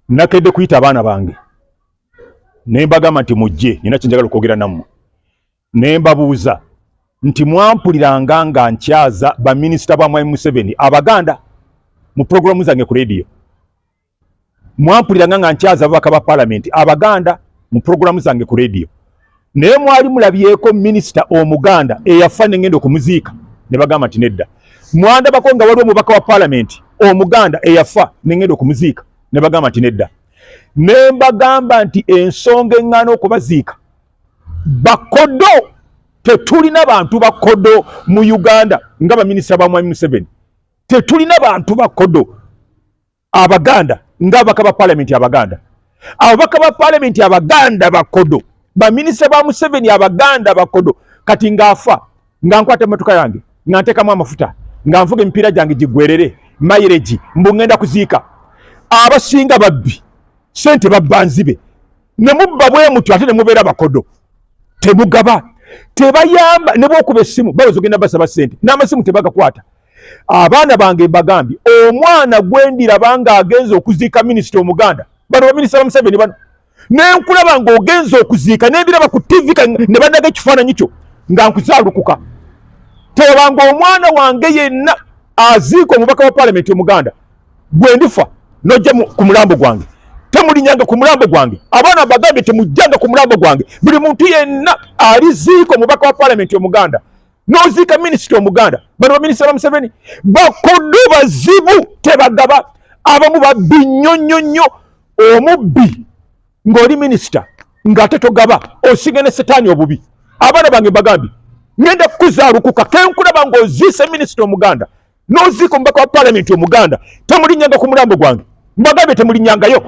nakedde kuyita abaana bange ne mbagamba nti mujje nina kyenjagala okwogera nammwe ne mbabuuza nti mwampuliranga nga nkyaza baminisita ba Mwami Museveni Abaganda mu programu zange ku radio. Mwampuliranga nga nkyaza ababaka ba Parliament Abaganda mu programu zange ku radio. Naye mwali mulabyeko minisita Omuganda eyafa ne ngenda okumuziika ne bagamba nti nedda. Mwandabako nga waliwo omubaka wa Parliament Omuganda eyafa ne ngenda okumuziika ne bagamba nti nedda. Ne mbagamba nti ensonga eŋŋaana okubaziika bakodo, tetulina bantu bakodo mu Uganda nga baminisita ba Mwami Museveni. Tetulina bantu bakodo Abaganda nga ababaka ba Parliament Abaganda. Ababaka ba Parliament Abaganda bakodo, baminisita ba Museveni Abaganda bakodo. Kati ngaafa nga nkwata emmotoka yange nga ntekamu amafuta nga nvuga emipiira gyange gigwerere mileage mbu ngenda kuziika. Abasinga babbi sente babbanzibe ne mubba bwe mutyo ate ne mubeera bakodo temugaba tebayamba ne bwokuba essimu bawoza ogenda basaba sente n'amasimu tebagakwata. Abaana bange bagambye omwana gwendira banga agenza okuziika minisita Omuganda bano baminisita ba Museveni bano nenkulaba nga ogenza okuziika nebiraba ku TV ne bandaga ekifaananyi kyo nga nkuzaalukuka. Tebanga omwana wange yenna aziika omubaka wa Parliament Omuganda gwe ndifa nojja ku mulambo gwange temulinyanga ku mulambo gwange. Abaana bagambye temujjanga ku mulambo gwange. Buli muntu yenna aliziika omubaka wa Parliament Omuganda noziika minisita Omuganda bano baminisita ba Museveni bakodo bazibu tebagaba. Abamu babbi nnyonnyonnyo. Omubbi ng'oli minisita ng'ate togaba osinga ne setaani obubi. Abaana bange bagambye ngenda kukuzaalukuka kenkulaba ng'oziise minisita Omuganda noziika omubaka wa Parliament Omuganda temulinyanga ku mulambo gwange. Mbagambye temulinyangayo.